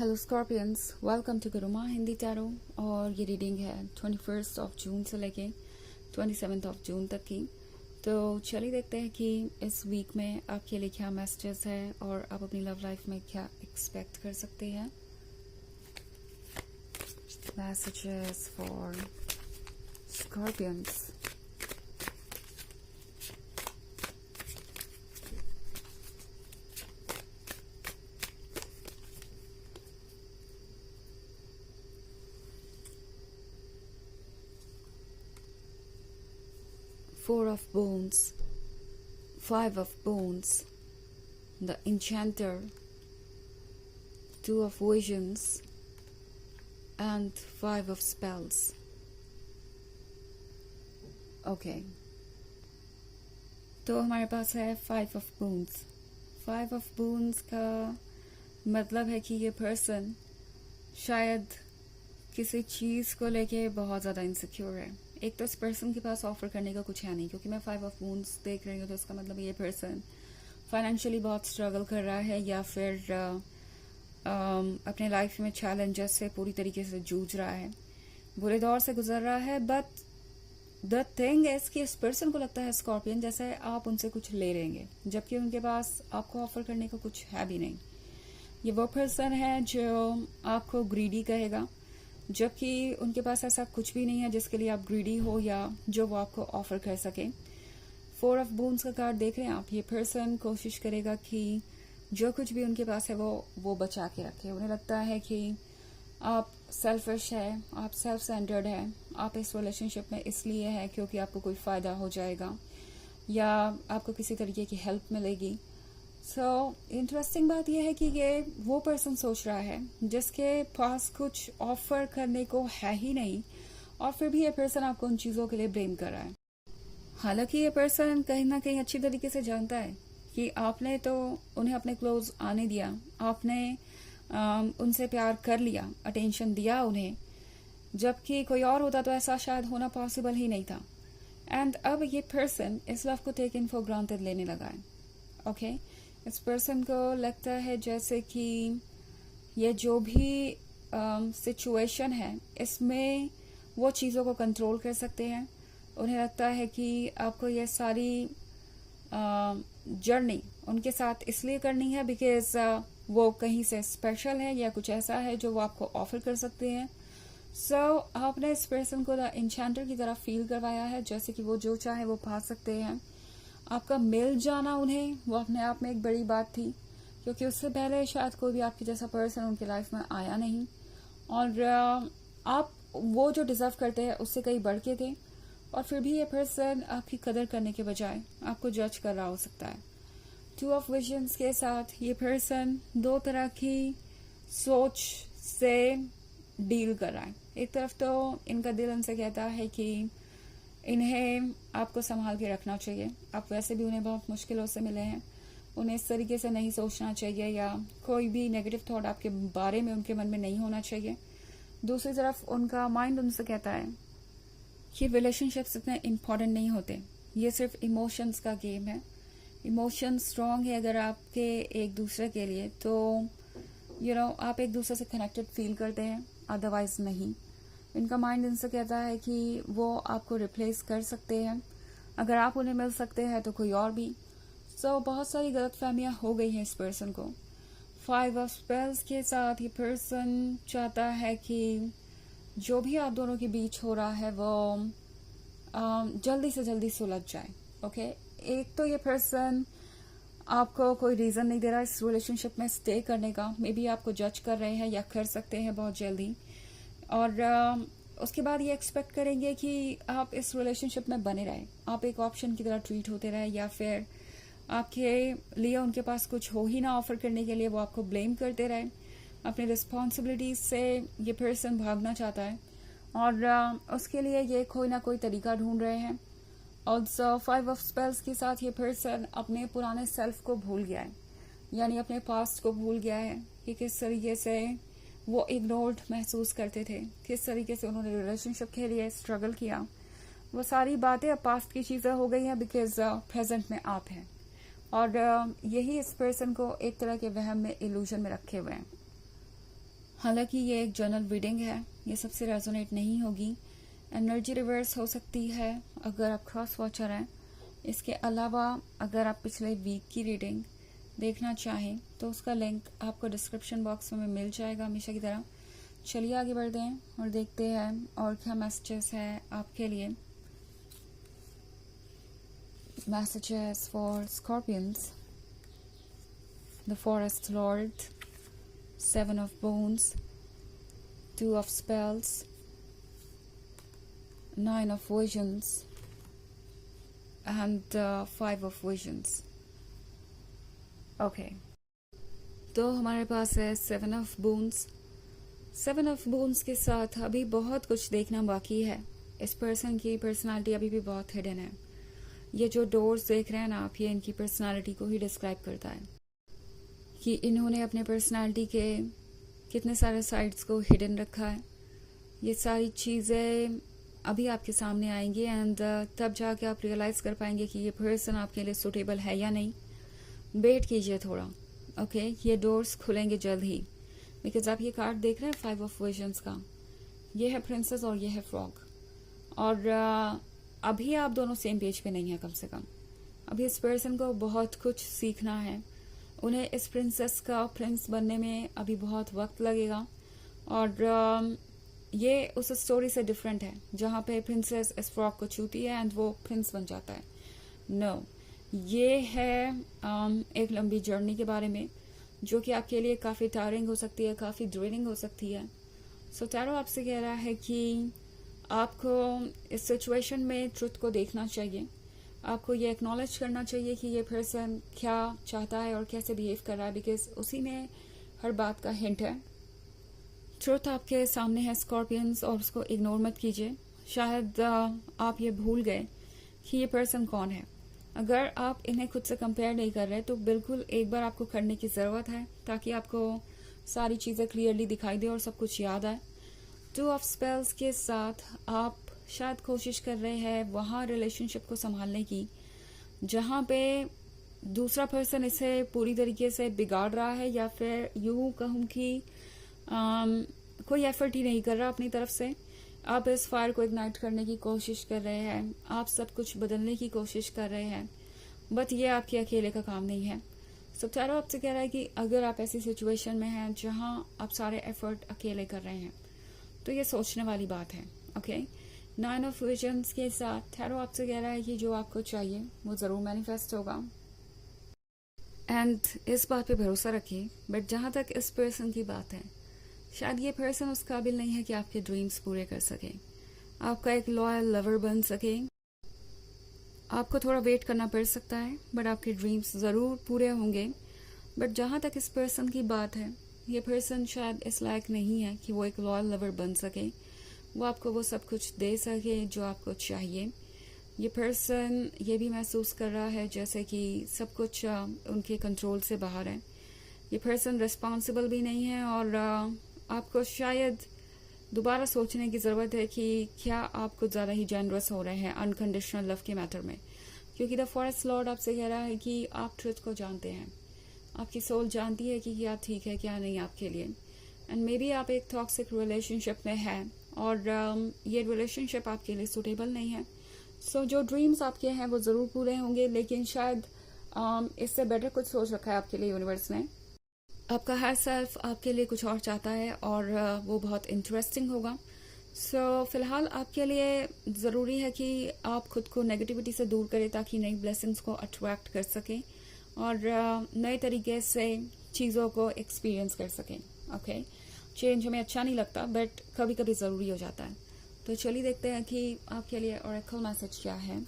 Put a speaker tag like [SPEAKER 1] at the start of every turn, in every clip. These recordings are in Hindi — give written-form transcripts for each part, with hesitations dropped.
[SPEAKER 1] Hello Scorpions, welcome to Guruma Hindi tarot. और ये रीडिंग है 21 जून से लेके 27 जून तक की। तो चलिए देखते हैं कि इस वीक में आपके लिए क्या मैसेजेस है और आप अपनी लव लाइफ में क्या एक्सपेक्ट कर सकते हैं। Messages for scorpions. Four of Wands, Five of Wands, the Enchanter, Two of Visions, and Five of Spells. Okay. तो हमारे पास है Five of Wands. Five of Wands का मतलब है कि ये पर्सन शायद किसी चीज़ को लेके बहुत ज़्यादा इनसिक्योर है। एक तो इस पर्सन के पास ऑफर करने का कुछ है नहीं, क्योंकि मैं फाइव ऑफ वूंड्स देख रही हूँ, तो इसका मतलब ये पर्सन फाइनेंशियली बहुत स्ट्रगल कर रहा है या फिर अपने लाइफ में चैलेंजेस से पूरी तरीके से जूझ रहा है, बुरे दौर से गुजर रहा है। बट द थिंग इज कि इस पर्सन को लगता है स्कॉर्पियन जैसे आप उनसे कुछ ले लेंगे, जबकि उनके पास आपको ऑफर करने का कुछ है भी नहीं। ये वो पर्सन है जो आपको ग्रीडी कहेगा, जबकि उनके पास ऐसा कुछ भी नहीं है जिसके लिए आप ग्रीडी हो या जो वो आपको ऑफर कर सके। फोर ऑफ बून्स का कार्ड देख रहे हैं आप। ये पर्सन कोशिश करेगा कि जो कुछ भी उनके पास है वो बचा के रखे। उन्हें लगता है कि आप सेल्फिश है, आप सेल्फ सेंटर्ड है, आप इस रिलेशनशिप में इसलिए है क्योंकि आपको कोई फायदा हो जाएगा या आपको किसी तरीके की हेल्प मिलेगी। इंटरेस्टिंग बात यह है कि ये वो पर्सन सोच रहा है जिसके पास कुछ ऑफर करने को है ही नहीं, और फिर भी ये पर्सन आपको उन चीज़ों के लिए ब्लेम कर रहा है। हालांकि ये पर्सन कहीं ना कहीं अच्छी तरीके से जानता है कि आपने तो उन्हें अपने क्लोज आने दिया, आपने उनसे प्यार कर लिया, अटेंशन दिया उन्हें, जबकि कोई और होता तो ऐसा शायद होना पॉसिबल ही नहीं था। एंड अब ये पर्सन इस लव को टेक इन फॉर ग्रांटेड लेने लगा है। ओके इस पर्सन को लगता है जैसे कि ये जो भी सिचुएशन है इसमें वो चीज़ों को कंट्रोल कर सकते हैं। उन्हें लगता है कि आपको ये सारी जर्नी उनके साथ इसलिए करनी है बिकॉज वो कहीं से स्पेशल है या कुछ ऐसा है जो वो आपको ऑफर कर सकते हैं। आपने इस पर्सन को द एन्चेंटर की तरह फील करवाया है, जैसे कि वो जो चाहे वो पा सकते हैं। आपका मिल जाना उन्हें वो अपने आप में एक बड़ी बात थी, क्योंकि उससे पहले शायद कोई भी आपके जैसा पर्सन उनकी लाइफ में आया नहीं, और आप वो जो डिजर्व करते हैं उससे कहीं बढ़ के थे, और फिर भी ये पर्सन आपकी कदर करने के बजाय आपको जज कर रहा हो सकता है। टू ऑफ विजन्स के साथ ये पर्सन दो तरह की सोच से डील कर रहा है। एक तरफ तो इनका दिल उनसे कहता है कि इन्हें आपको संभाल के रखना चाहिए, आप वैसे भी उन्हें बहुत मुश्किलों से मिले हैं, उन्हें इस तरीके से नहीं सोचना चाहिए या कोई भी नेगेटिव थॉट आपके बारे में उनके मन में नहीं होना चाहिए। दूसरी तरफ उनका माइंड उनसे कहता है कि रिलेशनशिप्स इतने इम्पोर्टेंट नहीं होते, ये सिर्फ इमोशंस का गेम है। इमोशंस स्ट्रांग है अगर आपके एक दूसरे के लिए, तो आप एक दूसरे से कनेक्टेड फील करते हैं, अदरवाइज नहीं। इनका माइंड इनसे कहता है कि वो आपको रिप्लेस कर सकते हैं, अगर आप उन्हें मिल सकते हैं तो कोई और भी। बहुत सारी गलतफहमियां हो गई हैं इस पर्सन को। फाइव ऑफ स्पेल्स के साथ ये पर्सन चाहता है कि जो भी आप दोनों के बीच हो रहा है वो जल्दी से जल्दी सुलझ जाए। ओके एक तो ये पर्सन आपको कोई रीजन नहीं दे रहा इस रिलेशनशिप में स्टे करने का, मे बी आपको जज कर रहे हैं या कर सकते हैं बहुत जल्दी, और उसके बाद ये एक्सपेक्ट करेंगे कि आप इस रिलेशनशिप में बने रहें, आप एक ऑप्शन की तरह ट्रीट होते रहे, या फिर आपके लिए उनके पास कुछ हो ही ना ऑफर करने के लिए वो आपको ब्लेम करते रहे। अपनी रिस्पॉन्सिबिलिटीज से ये पर्सन भागना चाहता है, और उसके लिए ये कोई ना कोई तरीका ढूंढ रहे हैं। ऑल्सो फाइव ऑफ स्पेल्स के साथ ये पर्सन अपने पुराने सेल्फ को भूल गया है, यानी अपने पास्ट को भूल गया है कि किस तरीके से वो इग्नोर्ड महसूस करते थे, किस तरीके से उन्होंने रिलेशनशिप के लिए स्ट्रगल किया। वो सारी बातें अब पास्ट की चीज़ें हो गई हैं बिकॉज प्रेजेंट में आप हैं, और यही इस पर्सन को एक तरह के वहम में, इल्यूजन में रखे हुए हैं। हालांकि ये एक जनरल रीडिंग है, ये सबसे रेजोनेट नहीं होगी। एनर्जी रिवर्स हो सकती है अगर आप क्रॉस वॉचर हैं। इसके अलावा अगर आप पिछले वीक की रीडिंग देखना चाहें तो उसका लिंक आपको डिस्क्रिप्शन बॉक्स में मिल जाएगा हमेशा की तरह। चलिए आगे बढ़ते हैं और देखते हैं और क्या मैसेजेस है आपके लिए। Messages for scorpions, the forest lord, 7 of Wands, 2 of Spells, 9 of Visions, and 5 of Visions. Okay. तो हमारे पास है 7 of Wands। 7 of Wands के साथ अभी बहुत कुछ देखना बाकी है। इस पर्सन की पर्सनालिटी अभी भी बहुत हिडन है। ये जो डोर्स देख रहे हैं ना आप, ये इनकी पर्सनालिटी को ही डिस्क्राइब करता है कि इन्होंने अपने पर्सनालिटी के कितने सारे साइड्स को हिडन रखा है। ये सारी चीज़ें अभी आपके सामने आएंगी एंड तब जाके आप रियलाइज़ कर पाएंगे कि ये पर्सन आपके लिए सूटेबल है या नहीं। वेट कीजिए थोड़ा, ओके। ये डोर्स खुलेंगे जल्द ही, बिकॉज आप ये कार्ड देख रहे हैं 5 of Visions का। ये है प्रिंसेस और ये है फ्रॉग। और अभी आप दोनों सेम पेज पे नहीं है कम से कम। अभी इस पर्सन को बहुत कुछ सीखना है। उन्हें इस प्रिंसेस का प्रिंस बनने में अभी बहुत वक्त लगेगा। और ये उस स्टोरी से डिफरेंट है जहाँ पे प्रिंसेस इस फ्रॉक को छूती है एंड वो प्रिंस बन जाता है। नो, ये है एक लंबी जर्नी के बारे में जो कि आपके लिए काफ़ी टायरिंग हो सकती है, काफ़ी ड्रेनिंग हो सकती है। सो टैरो आपसे कह रहा है कि आपको इस सिचुएशन में ट्रुथ को देखना चाहिए। आपको ये एक्नॉलेज करना चाहिए कि ये पर्सन क्या चाहता है और कैसे बिहेव कर रहा है, बिकॉज उसी में हर बात का हिंट है। ट्रुथ आपके सामने है स्कॉर्पियंस, और उसको इग्नोर मत कीजिए। शायद आप ये भूल गए कि ये पर्सन कौन है। अगर आप इन्हें खुद से कंपेयर नहीं कर रहे तो बिल्कुल एक बार आपको करने की ज़रूरत है ताकि आपको सारी चीज़ें क्लियरली दिखाई दे और सब कुछ याद आए। 2 of Spells के साथ आप शायद कोशिश कर रहे हैं वहाँ रिलेशनशिप को संभालने की जहाँ पे दूसरा पर्सन इसे पूरी तरीके से बिगाड़ रहा है, या फिर यूं कहूँ कि कोई एफर्ट ही नहीं कर रहा अपनी तरफ से। आप इस फायर को इग्नाइट करने की कोशिश कर रहे हैं, आप सब कुछ बदलने की कोशिश कर रहे हैं, बट ये आपके अकेले का काम नहीं है। सो टैरो आपसे कह रहा है कि अगर आप ऐसी सिचुएशन में हैं जहां आप सारे एफर्ट अकेले कर रहे हैं तो ये सोचने वाली बात है, ओके। 9 of Visions के साथ टैरो आपसे कह रहा है कि जो आपको चाहिए वो ज़रूर मैनिफेस्ट होगा एंड इस बात पे भरोसा रखिए। बट जहाँ तक इस पर्सन की बात है, शायद ये पर्सन उस काबिल नहीं है कि आपके ड्रीम्स पूरे कर सके, आपका एक लॉयल लवर बन सके। आपको थोड़ा वेट करना पड़ सकता है बट आपके ड्रीम्स ज़रूर पूरे होंगे। बट जहाँ तक इस पर्सन की बात है, ये पर्सन शायद इस लायक नहीं है कि वो एक लॉयल लवर बन सके, वो आपको वो सब कुछ दे सके जो आपको चाहिए। ये पर्सन ये भी महसूस कर रहा है जैसे कि सब कुछ उनके कंट्रोल से बाहर है। ये पर्सन रिस्पॉन्सिबल भी नहीं है और आपको शायद दोबारा सोचने की ज़रूरत है कि क्या आप कुछ ज़्यादा ही जेनरस हो रहे हैं अनकंडीशनल लव के मैटर में, क्योंकि द फॉरेस्ट लॉर्ड आपसे कह रहा है कि आप ट्रुथ को जानते हैं, आपकी सोल जानती है कि क्या ठीक है क्या नहीं आपके लिए। एंड मे बी आप एक टॉक्सिक रिलेशनशिप में हैं और ये रिलेशनशिप आपके लिए सूटेबल नहीं है। सो जो ड्रीम्स आपके हैं वो ज़रूर पूरे होंगे, लेकिन शायद इससे बेटर कुछ सोच रखा है आपके लिए यूनिवर्स ने। आपका हायर सेल्फ आपके लिए कुछ और चाहता है और वो बहुत इंटरेस्टिंग होगा। सो फिलहाल आपके लिए ज़रूरी है कि आप खुद को नेगेटिविटी से दूर करें ताकि नई ब्लेसिंग्स को अट्रैक्ट कर सकें और नए तरीके से चीज़ों को एक्सपीरियंस कर सकें, ओके। चेंज हमें अच्छा नहीं लगता बट कभी कभी ज़रूरी हो जाता है। तो चलिए देखते हैं कि आपके लिए ऑरेकल मैसेज क्या है।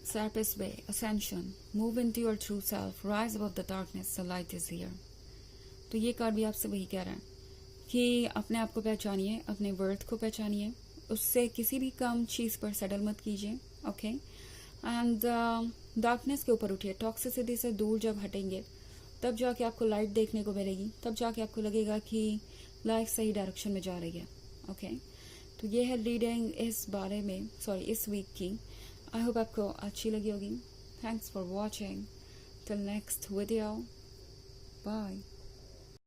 [SPEAKER 1] Serpent's Way, Ascension, move into your true self, rise above the darkness, the light is here। तो ये कार्ड भी आपसे वही कह रहा है कि अपने आप को पहचानिए, अपने वर्थ को पहचानिए, उससे किसी भी कम चीज़ पर सेटल मत कीजिए, ओके। एंड डार्कनेस के ऊपर उठिए, टॉक्सिसिटी से दूर जब हटेंगे तब जाके आपको लाइट देखने को मिलेगी, तब जाके आपको लगेगा कि लाइफ सही डायरेक्शन में जा रही है, ओके। तो ये है रीडिंग इस बारे में, सॉरी इस वीक की। आई होप आपको अच्छी लगी होगी। Thanks for watching. Till next video, bye.